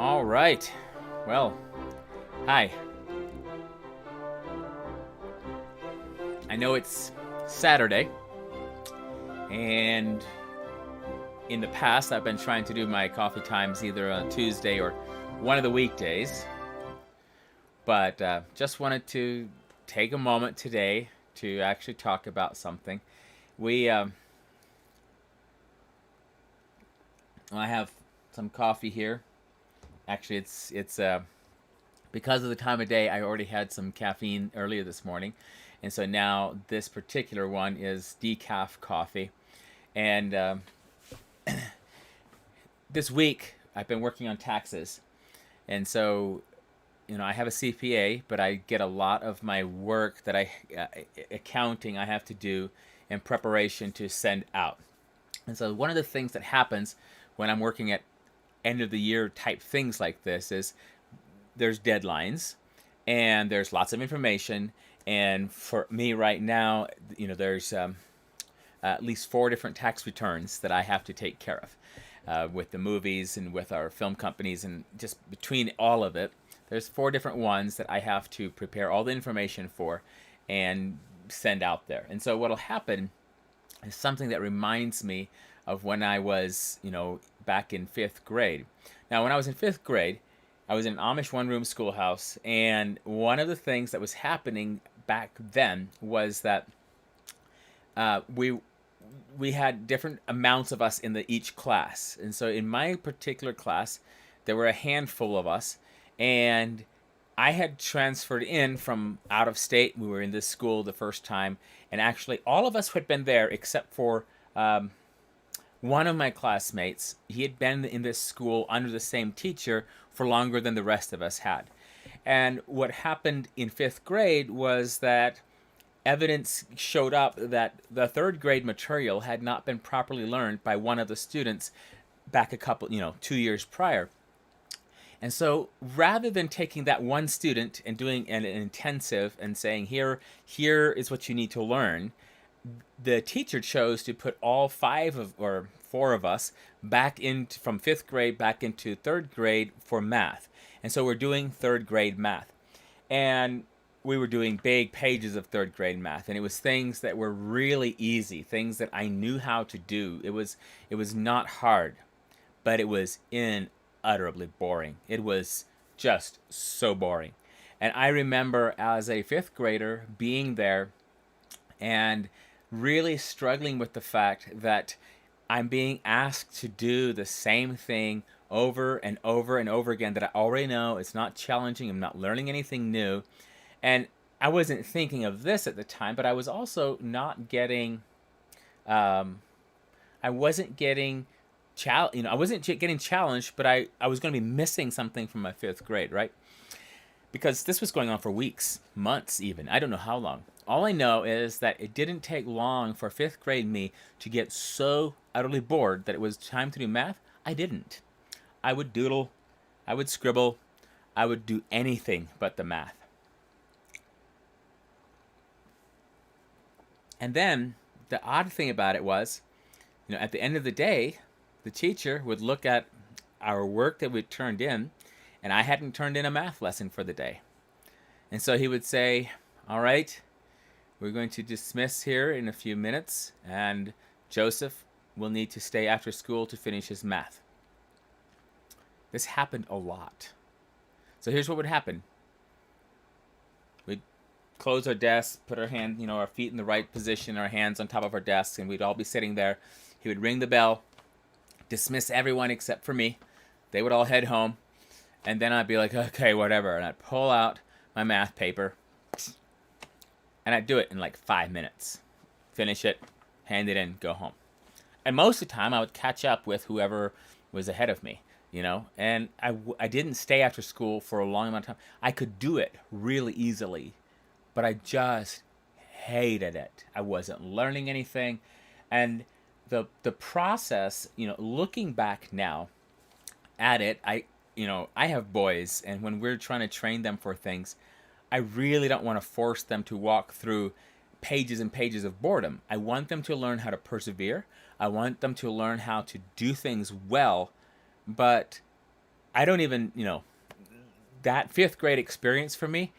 All right. Well, hi. I know it's Saturday, and in the past I've been trying to do my coffee times either on Tuesday or one of the weekdays, but just wanted to take a moment today to actually talk about something. We, I have some coffee here. Actually, it's because of the time of day. I already had some caffeine earlier this morning, and so now this particular one is decaf coffee. And this week I've been working on taxes, and so I have a CPA, but I get a lot of my work that accounting I have to do in preparation to send out. And so one of the things that happens when I'm working at end of the year type things like this is there's deadlines and there's lots of information. And for me right now, there's at least 4 different tax returns that I have to take care of, with the movies and with our film companies, and just between all of it, there's 4 different ones that I have to prepare all the information for and send out there. And so what'll happen is something that reminds me of when I was, back in 5th grade. Now, when I was in 5th grade, I was in an Amish one-room schoolhouse, and one of the things that was happening back then was that we had different amounts of us in each class. And so in my particular class, there were a handful of us, and I had transferred in from out of state. We were in this school the first time, and actually all of us had been there except for one of my classmates. He had been in this school under the same teacher for longer than the rest of us had. And what happened in 5th grade was that evidence showed up that the 3rd grade material had not been properly learned by one of the students back a couple, 2 years prior. And so rather than taking that one student and doing an intensive and saying, here is what you need to learn, the teacher chose to put all 4 of us back into from 5th grade back into 3rd grade for math. And so we're doing 3rd grade math. And we were doing big pages of 3rd grade math, and it was things that were really easy, things that I knew how to do. It was not hard, but it was unutterably boring. It was just so boring. And I remember as a 5th grader being there and really struggling with the fact that I'm being asked to do the same thing over and over and over again that I already know. It's not challenging. I'm not learning anything new. And I wasn't thinking of this at the time, but I was also not getting, I wasn't getting, I wasn't getting challenged, but I was going to be missing something from my 5th grade, right? Because this was going on for weeks, months even. I don't know how long. All I know is that it didn't take long for 5th grade me to get so utterly bored that it was time to do math. I didn't. I would doodle, I would scribble, I would do anything but the math. And then the odd thing about it was, at the end of the day, the teacher would look at our work that we'd turned in, and I hadn't turned in a math lesson for the day. And so he would say, all right, we're going to dismiss here in a few minutes, and Joseph will need to stay after school to finish his math. This happened a lot. So here's what would happen. We'd close our desks, put our our feet in the right position, our hands on top of our desks, and we'd all be sitting there. He would ring the bell, dismiss everyone except for me. They would all head home, and then I'd be like, okay, whatever, and I'd pull out my math paper, and I'd do it in like 5 minutes. Finish it, hand it in, go home. And most of the time, I would catch up with whoever was ahead of me, and I didn't stay after school for a long amount of time. I could do it really easily, but I just hated it. I wasn't learning anything. And the process, looking back now at it, I have boys, and when we're trying to train them for things, I really don't want to force them to walk through pages and pages of boredom. I want them to learn how to persevere. I want them to learn how to do things well, but I don't even, that fifth grade experience for me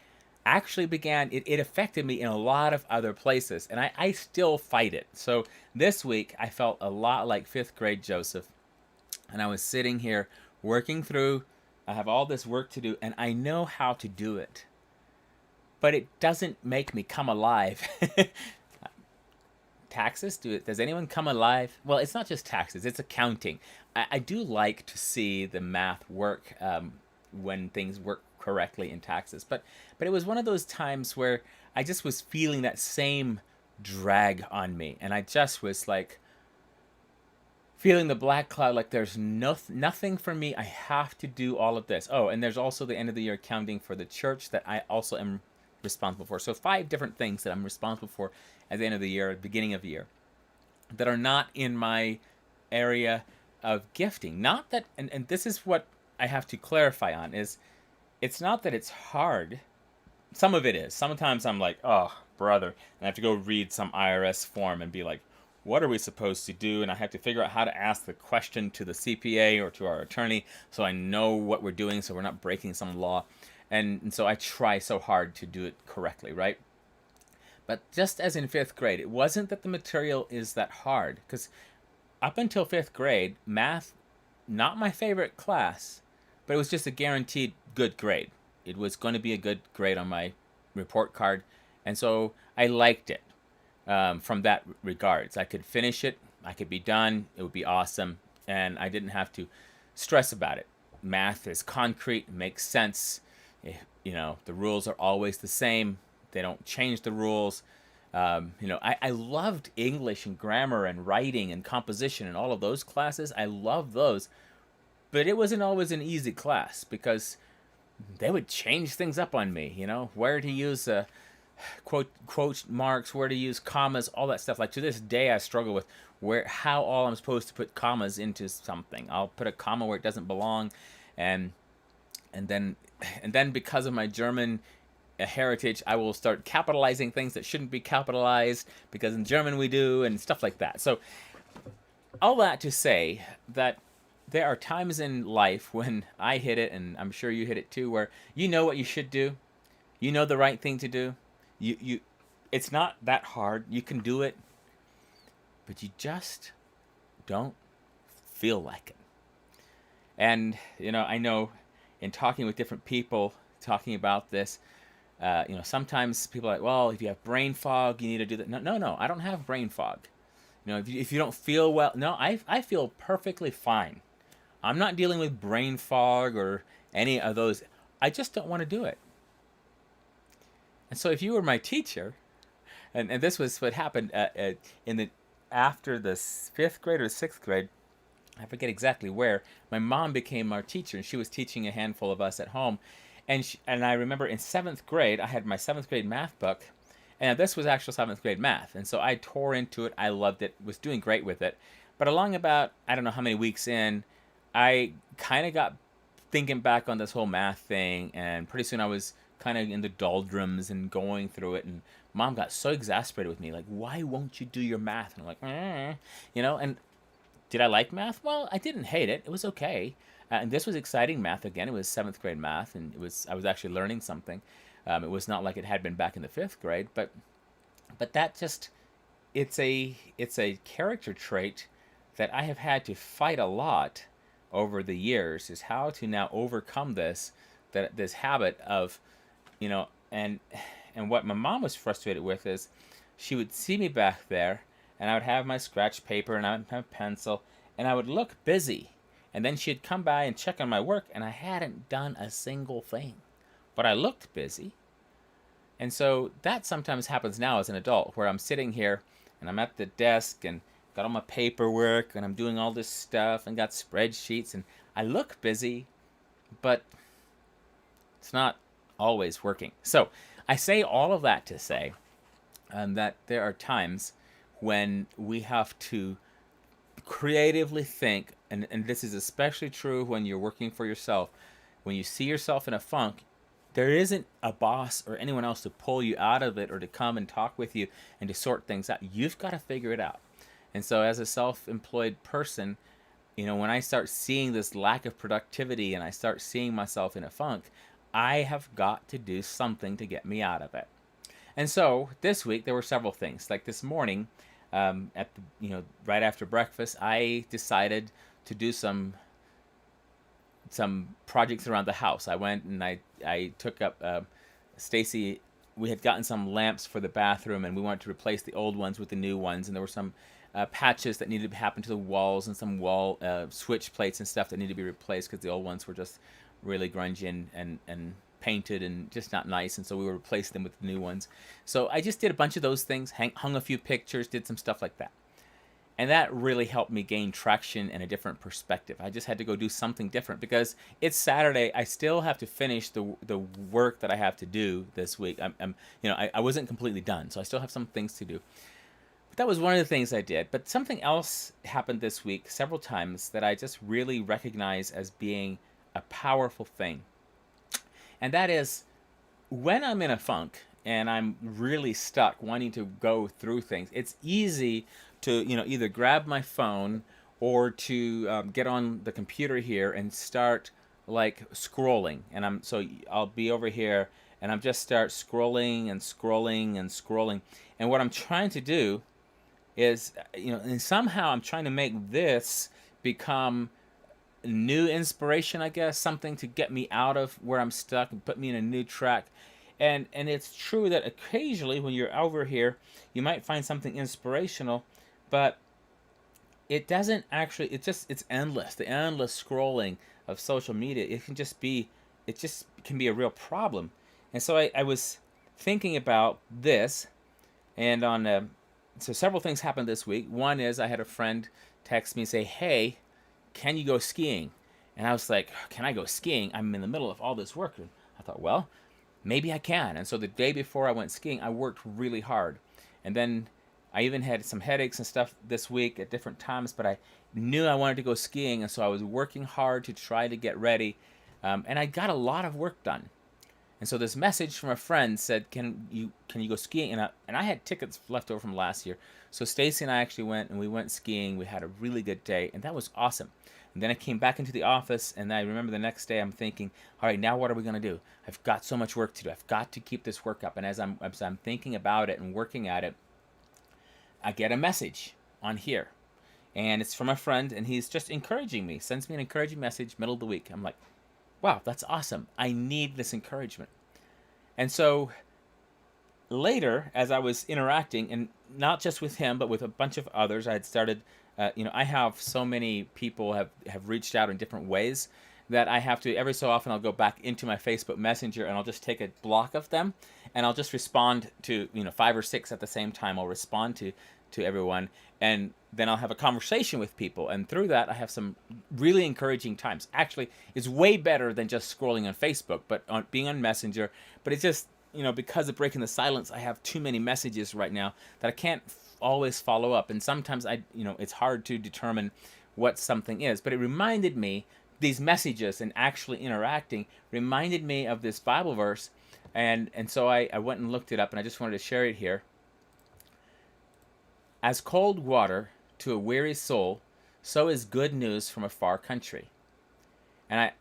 actually began, it affected me in a lot of other places, and I still fight it. So this week I felt a lot like fifth grade Joseph, and I was sitting here working through, I have all this work to do, and I know how to do it, but it doesn't make me come alive. Taxes, does anyone come alive? Well, it's not just taxes, it's accounting. I do like to see the math work, when things work correctly in taxes, but it was one of those times where I just was feeling that same drag on me, and I just was like feeling the black cloud, like there's nothing for me. I have to do all of this. Oh, and there's also the end of the year accounting for the church that I also am responsible for. So 5 different things that I'm responsible for at the end of the year, beginning of the year, that are not in my area of gifting. Not that, and this is what I have to clarify on, is it's not that it's hard. Some of it is. Sometimes I'm like, oh, brother, and I have to go read some IRS form and be like, what are we supposed to do? And I have to figure out how to ask the question to the CPA or to our attorney so I know what we're doing, so we're not breaking some law. And so I try so hard to do it correctly, right? But just as in fifth grade, it wasn't that the material is that hard, because up until fifth grade, math, not my favorite class, but it was just a guaranteed good grade. It was going to be a good grade on my report card, and so I liked it, from that regards. I could finish it, I could be done, it would be awesome, and I didn't have to stress about it. Math is concrete, makes sense. The rules are always the same. They don't change the rules. I loved English and grammar and writing and composition and all of those classes. I loved those. But it wasn't always an easy class because they would change things up on me, where to use quote marks, where to use commas, all that stuff. Like to this day, I struggle with how all I'm supposed to put commas into something. I'll put a comma where it doesn't belong, and then because of my German heritage, I will start capitalizing things that shouldn't be capitalized because in German we do, and stuff like that. So all that to say that there are times in life when I hit it, and I'm sure you hit it too, where you know what you should do, you know the right thing to do, you it's not that hard, you can do it, but you just don't feel like it. And I know in talking with different people talking about this, sometimes people are like, well, if you have brain fog, you need to do that. No, I don't have brain fog. If you don't feel well, no, I feel perfectly fine. I'm not dealing with brain fog or any of those. I just don't want to do it. And so if you were my teacher, and this was what happened after the 5th grade or 6th grade, I forget exactly where, my mom became our teacher, and she was teaching a handful of us at home. And I remember in 7th grade, I had my 7th grade math book, and this was actual 7th grade math. And so I tore into it. I loved it, was doing great with it. But along about, I don't know how many weeks in, I kind of got thinking back on this whole math thing, and pretty soon I was kind of in the doldrums and going through it, and Mom got so exasperated with me, like, why won't you do your math? And I'm like, and did I like math? Well, I didn't hate it. It was okay. And this was exciting math again. It was 7th grade math, and I was actually learning something. It was not like it had been back in the 5th grade, but that just, it's a character trait that I have had to fight a lot over the years, is how to now overcome this habit of, and what my mom was frustrated with is she would see me back there, and I would have my scratch paper and I would have a pencil, and I would look busy, and then she'd come by and check on my work, and I hadn't done a single thing, but I looked busy. And so that sometimes happens now as an adult, where I'm sitting here and I'm at the desk and got all my paperwork and I'm doing all this stuff and got spreadsheets, and I look busy, but it's not always working. So I say all of that to say that there are times when we have to creatively think, and this is especially true when you're working for yourself. When you see yourself in a funk, there isn't a boss or anyone else to pull you out of it or to come and talk with you and to sort things out. You've got to figure it out. And so as a self-employed person, when I start seeing this lack of productivity and I start seeing myself in a funk, I have got to do something to get me out of it. And so this week there were several things. Like this morning, at the right after breakfast, I decided to do some projects around the house. I went and I took up Stacy. We had gotten some lamps for the bathroom, and we wanted to replace the old ones with the new ones. And there were some patches that needed to happen to the walls, and some wall switch plates and stuff that needed to be replaced because the old ones were just really grungy and painted and just not nice. And so we were replacing them with the new ones. So I just did a bunch of those things, hung a few pictures, did some stuff like that. And that really helped me gain traction and a different perspective. I just had to go do something different because it's Saturday. I still have to finish the work that I have to do this week. I wasn't completely done, so I still have some things to do. But that was one of the things I did. But something else happened this week several times that I just really recognize as being a powerful thing. And that is when I'm in a funk and I'm really stuck wanting to go through things, it's easy to either grab my phone or to get on the computer here and start like scrolling. And I'll be over here and I'm just start scrolling and scrolling and scrolling. And what I'm trying to do is and somehow I'm trying to make this become new inspiration, I guess, something to get me out of where I'm stuck and put me in a new track. And it's true that occasionally when you're over here, you might find something inspirational, but it doesn't actually, it's endless. The endless scrolling of social media, it just can be a real problem. And so I was thinking about this, and so several things happened this week. One is I had a friend text me and say, "Hey, can you go skiing?" And I was like, "Can I go skiing? I'm in the middle of all this work." And I thought, well, maybe I can. And so the day before I went skiing, I worked really hard. And then I even had some headaches and stuff this week at different times, but I knew I wanted to go skiing. And so I was working hard to try to get ready. And I got a lot of work done. And so this message from a friend said, can you go skiing? And I had tickets left over from last year. So Stacy and I actually went, and we went skiing. We had a really good day, and that was awesome. And then I came back into the office, and I remember the next day I'm thinking, all right, now what are we going to do? I've got so much work to do. I've got to keep this work up. And as I'm thinking about it and working at it, I get a message on here. And it's from a friend, and he's just encouraging me, sends me an encouraging message middle of the week. I'm like, wow, that's awesome. I need this encouragement. And so later, as I was interacting, and not just with him, but with a bunch of others, I had started, I have so many people have reached out in different ways that I have to, every so often I'll go back into my Facebook Messenger and I'll just take a block of them and I'll just respond to, 5 or 6 at the same time. I'll respond to everyone, and then I'll have a conversation with people, and through that I have some really encouraging times. Actually, it's way better than just scrolling on Facebook, but being on Messenger. But it's just, because of breaking the silence, I have too many messages right now that I can't always follow up, and sometimes it's hard to determine what something is. But it reminded me, these messages and actually interacting reminded me of this Bible verse, and so I went and looked it up, and I just wanted to share it here. As cold water to a weary soul, so is good news from a far country. And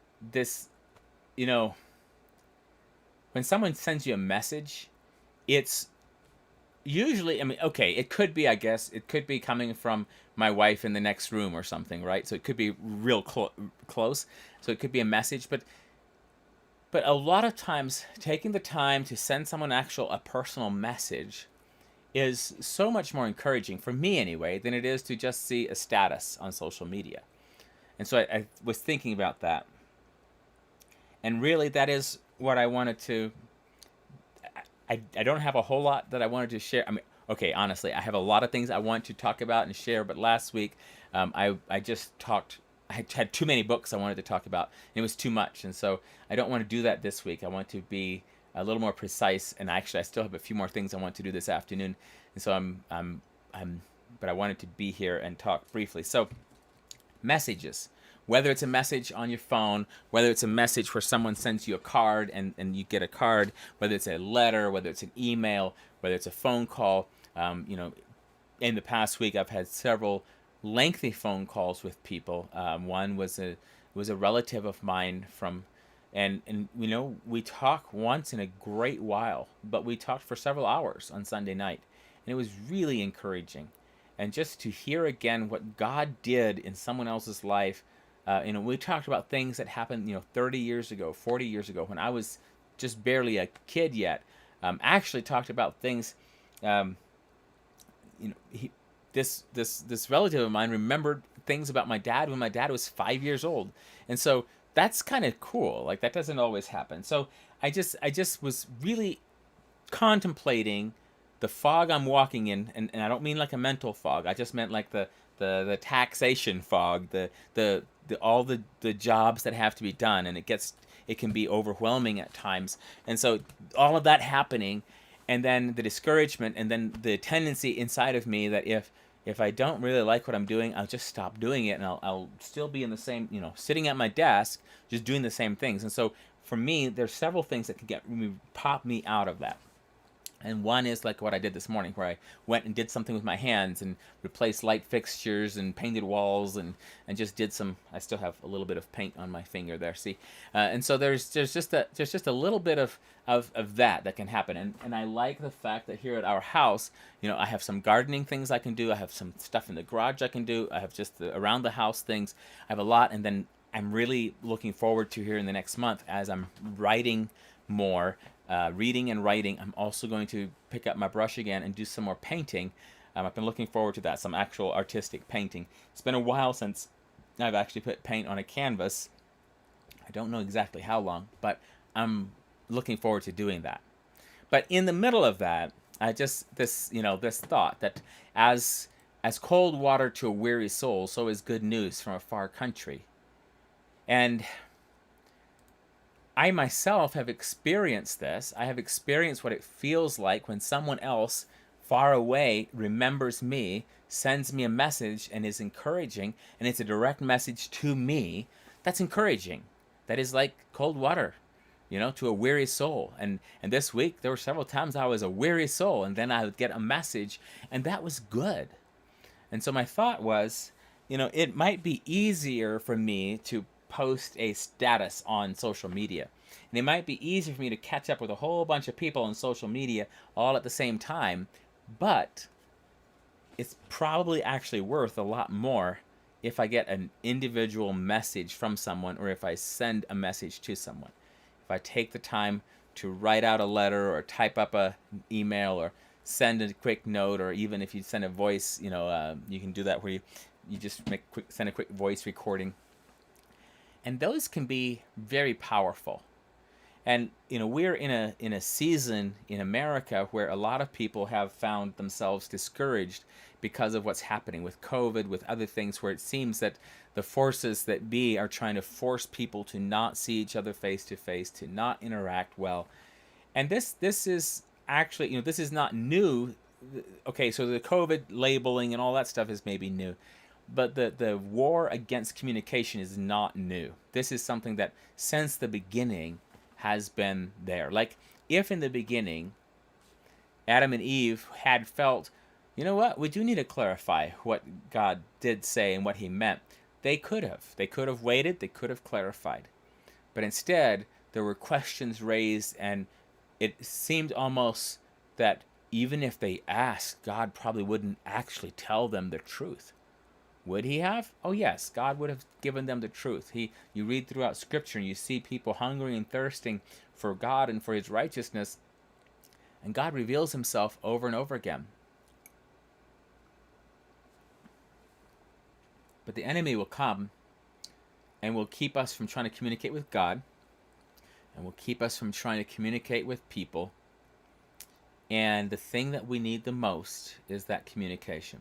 when someone sends you a message, it's usually, it could be, I guess, it could be coming from my wife in the next room or something, right? So it could be real close. So it could be a message, but a lot of times taking the time to send someone a personal message is so much more encouraging, for me anyway, than it is to just see a status on social media. And so I was thinking about that. And really, that is what I wanted to... I don't have a whole lot that I wanted to share. Honestly, I have a lot of things I want to talk about and share, but last week I had too many books I wanted to talk about, and it was too much. And so I don't want to do that this week. I want to be a little more precise, and actually I still have a few more things I want to do this afternoon, and so but I wanted to be here and talk briefly. So, messages, whether it's a message on your phone, whether it's a message where someone sends you a card and you get a card, whether it's a letter, whether it's an email, whether it's a phone call. In the past week I've had several lengthy phone calls with people. One was a relative of mine from, and we talked once in a great while, but we talked for several hours on Sunday night, and it was really encouraging, and just to hear again what God did in someone else's life. We talked about things that happened, 30 years ago, 40 years ago, when I was just barely a kid yet. Actually talked about things. Um, he, this relative of mine remembered things about my dad when my dad was 5 years old, and so that's kind of cool. Like, that doesn't always happen. So I just was really contemplating the fog I'm walking in, and I don't mean like a mental fog. I just meant like the taxation fog, the all the jobs that have to be done, and it can be overwhelming at times. And so all of that happening, and then the discouragement, and then the tendency inside of me that if I don't really like what I'm doing, I'll just stop doing it, and I'll still be in the same, sitting at my desk, just doing the same things. And so for me, there's several things that can pop me out of that. And one is like what I did this morning, where I went and did something with my hands and replaced light fixtures and painted walls, and just did some. I still have a little bit of paint on my finger there. See, and so there's just a little bit of that can happen. And I like the fact that here at our house, I have some gardening things I can do. I have some stuff in the garage I can do. I have just around the house things. I have a lot, and then I'm really looking forward to here in the next month, as I'm writing more, reading and writing. I'm also going to pick up my brush again and do some more painting. I've been looking forward to that, some actual artistic painting. It's been a while since I've actually put paint on a canvas. I don't know exactly how long, but I'm looking forward to doing that. But in the middle of that, I just this thought that as cold water to a weary soul, so is good news from a far country. And I myself have experienced this. I have experienced what it feels like when someone else far away remembers me, sends me a message, and is encouraging, and it's a direct message to me. That's encouraging. That is like cold water, to a weary soul. And this week, there were several times I was a weary soul, and then I would get a message, and that was good. And so my thought was, it might be easier for me to post a status on social media. And it might be easier for me to catch up with a whole bunch of people on social media all at the same time, but it's probably actually worth a lot more if I get an individual message from someone, or if I send a message to someone. If I take the time to write out a letter, or type up an email, or send a quick note, or even if you send a voice, you can do that where you just send a quick voice recording. And those can be very powerful. And we're in a season in America where a lot of people have found themselves discouraged because of what's happening with COVID, with other things, where it seems that the forces that be are trying to force people to not see each other face to face, to not interact well. And this is actually, this is not new. Okay, so the COVID labeling and all that stuff is maybe new. But the war against communication is not new. This is something that since the beginning has been there. Like, if in the beginning Adam and Eve had felt, you know what, we do need to clarify what God did say and what he meant, they could have. They could have waited, they could have clarified. But instead, there were questions raised, and it seemed almost that even if they asked, God probably wouldn't actually tell them the truth. Would he have? Oh yes, God would have given them the truth. You read throughout Scripture and you see people hungering and thirsting for God and for his righteousness, and God reveals himself over and over again. But the enemy will come and will keep us from trying to communicate with God, and will keep us from trying to communicate with people. And the thing that we need the most is that communication.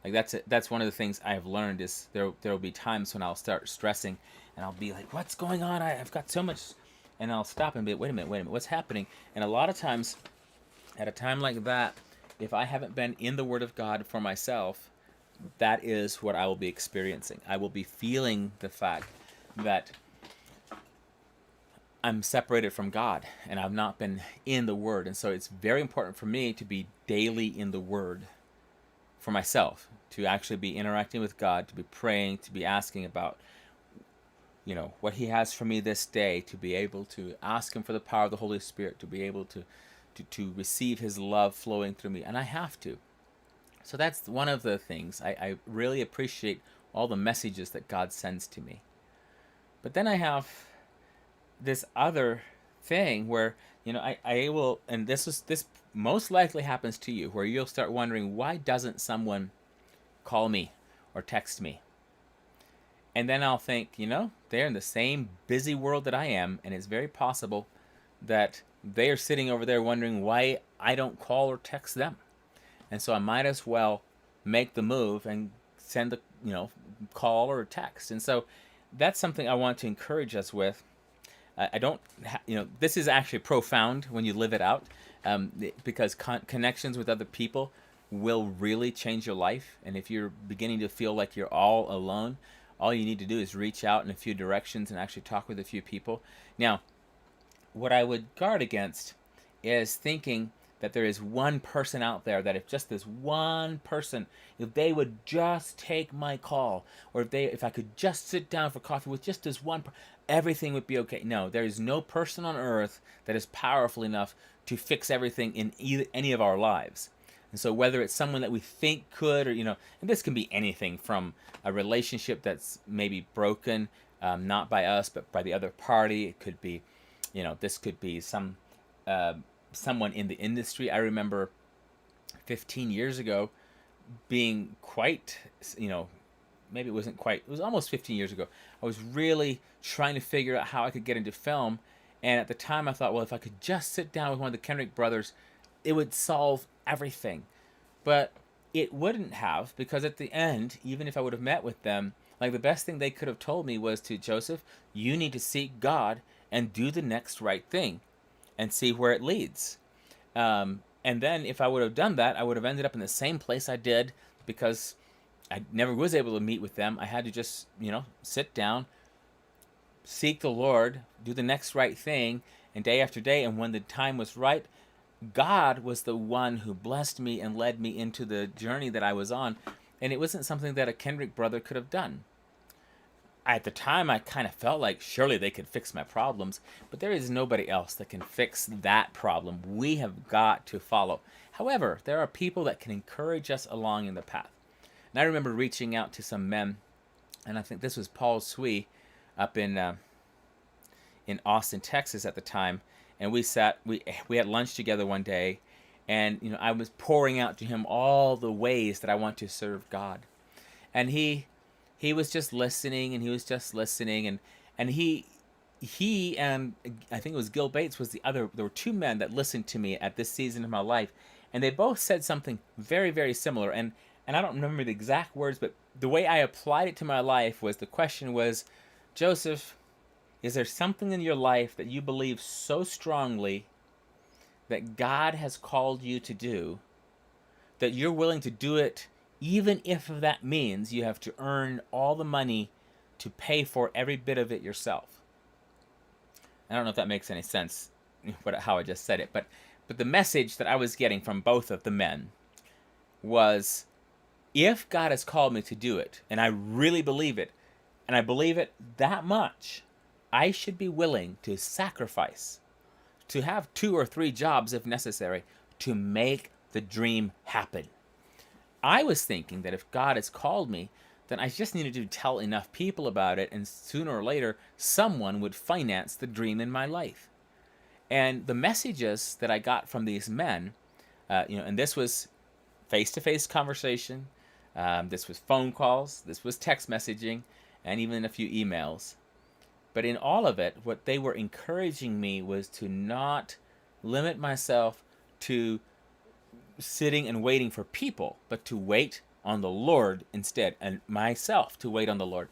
Like, that's one of the things I have learned, is there will be times when I'll start stressing, and I'll be like, what's going on? I've got so much, and I'll stop and be, wait a minute, what's happening? And a lot of times, at a time like that, if I haven't been in the Word of God for myself, that is what I will be experiencing. I will be feeling the fact that I'm separated from God, and I've not been in the Word. And so it's very important for me to be daily in the Word for myself, to actually be interacting with God, to be praying, to be asking about, what he has for me this day, to be able to ask him for the power of the Holy Spirit, to be able to receive his love flowing through me. And I have to. So that's one of the things. I really appreciate all the messages that God sends to me. But then I have this other thing where, I will, and this most likely happens to you, where you'll start wondering, why doesn't someone call me or text me? And then I'll think, they're in the same busy world that I am, and it's very possible that they are sitting over there wondering why I don't call or text them. And so I might as well make the move and send the, call or text. And so that's something I want to encourage us with. I don't, this is actually profound when you live it out, because connections with other people will really change your life. And if you're beginning to feel like you're all alone, all you need to do is reach out in a few directions and actually talk with a few people. Now, what I would guard against is thinking that there is one person out there, that if just this one person, if they would just take my call, or if I could just sit down for coffee with just this one, everything would be okay. No, there is no person on earth that is powerful enough to fix everything in any of our lives. And so whether it's someone that we think could, or, and this can be anything from a relationship that's maybe broken, not by us, but by the other party. It could be, this could be someone in the industry. I remember 15 years ago being quite, maybe it wasn't quite, it was almost 15 years ago. I was really trying to figure out how I could get into film. And at the time I thought, well, if I could just sit down with one of the Kendrick brothers, it would solve everything. But it wouldn't have, because at the end, even if I would have met with them, like, the best thing they could have told me was, to Joseph, you need to seek God and do the next right thing and see where it leads. And then if I would have done that, I would have ended up in the same place I did, because I never was able to meet with them. I had to just, sit down, seek the Lord, do the next right thing, and day after day. And when the time was right, God was the one who blessed me and led me into the journey that I was on. And it wasn't something that a Kendrick brother could have done. At the time, I kind of felt like surely they could fix my problems, but there is nobody else that can fix that problem. We have got to follow. However, there are people that can encourage us along in the path. And I remember reaching out to some men, and I think this was Paul Swee up in Austin, Texas at the time. And we had lunch together one day, and I was pouring out to him all the ways that I want to serve God. And he was just listening, and he was just listening, and he and I think it was Gil Bates was the other. There were two men that listened to me at this season of my life, and they both said something very, very similar. And I don't remember the exact words, but the way I applied it to my life was, the question was, Joseph, is there something in your life that you believe so strongly that God has called you to do, that you're willing to do it, even if that means you have to earn all the money to pay for every bit of it yourself? I don't know if that makes any sense, how I just said it, but the message that I was getting from both of the men was, if God has called me to do it, and I really believe it, and I believe it that much, I should be willing to sacrifice, to have 2 or 3 jobs if necessary, to make the dream happen. I was thinking that if God has called me, then I just needed to tell enough people about it, and sooner or later, someone would finance the dream in my life. And the messages that I got from these men, and this was face-to-face conversation, this was phone calls, this was text messaging, and even a few emails. But in all of it, what they were encouraging me was to not limit myself to sitting and waiting for people, but to wait on the Lord instead, and myself to wait on the Lord.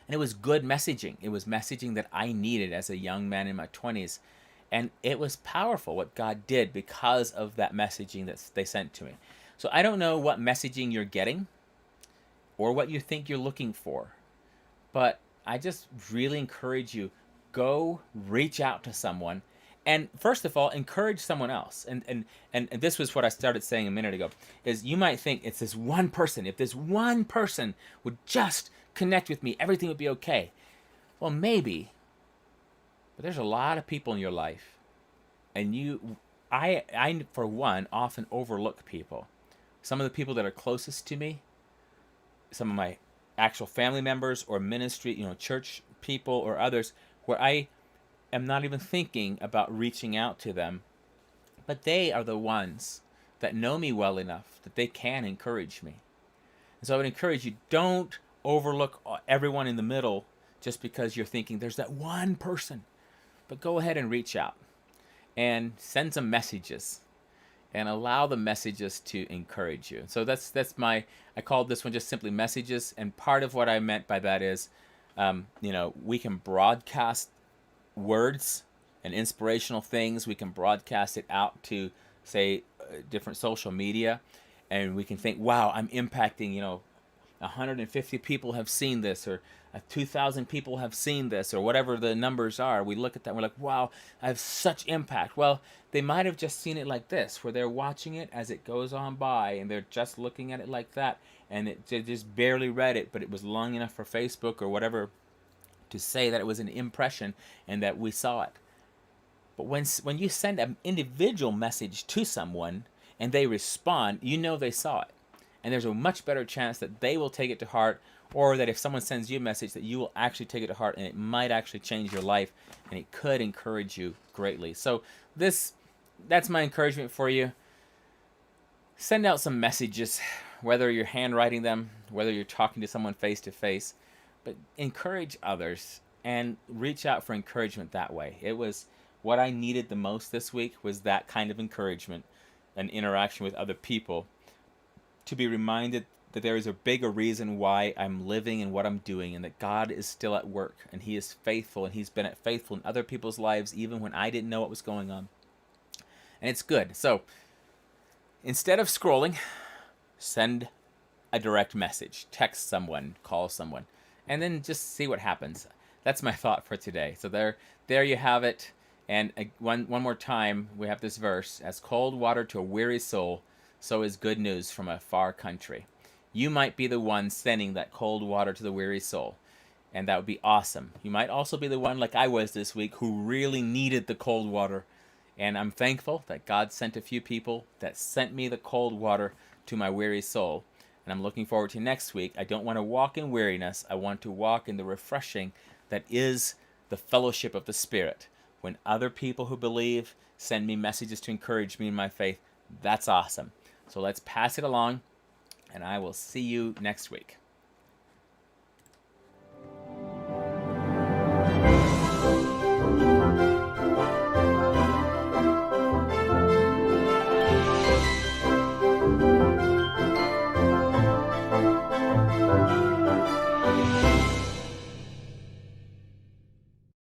And it was good messaging. It was messaging that I needed as a young man in my 20s. And it was powerful what God did because of that messaging that they sent to me. So I don't know what messaging you're getting or what you think you're looking for, but I just really encourage you, go reach out to someone And first of all, encourage someone else. And this was what I started saying a minute ago, is you might think it's this one person. If this one person would just connect with me, everything would be okay. Well, maybe, but there's a lot of people in your life, and I for one often overlook people. Some of the people that are closest to me, some of my actual family members or ministry, church people or others, where I am not even thinking about reaching out to them, but they are the ones that know me well enough that they can encourage me. And so I would encourage you, don't overlook everyone in the middle just because you're thinking there's that one person, but go ahead and reach out and send some messages and allow the messages to encourage you. So I called this one just simply messages. And part of what I meant by that is, we can broadcast words and inspirational things. We can broadcast it out to, say, different social media, and we can think, wow, I'm impacting, 150 people have seen this, or 2,000 people have seen this, or whatever the numbers are. We look at that and we're like, wow, I have such impact. Well, they might have just seen it like this, where they're watching it as it goes on by, and they're just looking at it like that, and they just barely read it, but it was long enough for Facebook or whatever to say that it was an impression and that we saw it. But when you send an individual message to someone and they respond, they saw it. And there's a much better chance that they will take it to heart, or that if someone sends you a message, that you will actually take it to heart, and it might actually change your life, and it could encourage you greatly. So that's my encouragement for you. Send out some messages, whether you're handwriting them, whether you're talking to someone face to face, but encourage others and reach out for encouragement that way. It was what I needed the most this week, was that kind of encouragement and interaction with other people, to be reminded that there is a bigger reason why I'm living and what I'm doing, and that God is still at work, and He is faithful, and He's been faithful in other people's lives even when I didn't know what was going on. And it's good. So instead of scrolling, send a direct message, text someone, call someone, and then just see what happens. That's my thought for today. So there you have it. And one more time, we have this verse: as cold water to a weary soul, so is good news from a far country. You might be the one sending that cold water to the weary soul, and that would be awesome. You might also be the one, like I was this week, who really needed the cold water. And I'm thankful that God sent a few people that sent me the cold water to my weary soul. And I'm looking forward to next week. I don't want to walk in weariness. I want to walk in the refreshing that is the fellowship of the Spirit. When other people who believe send me messages to encourage me in my faith, that's awesome. So let's pass it along, and I will see you next week.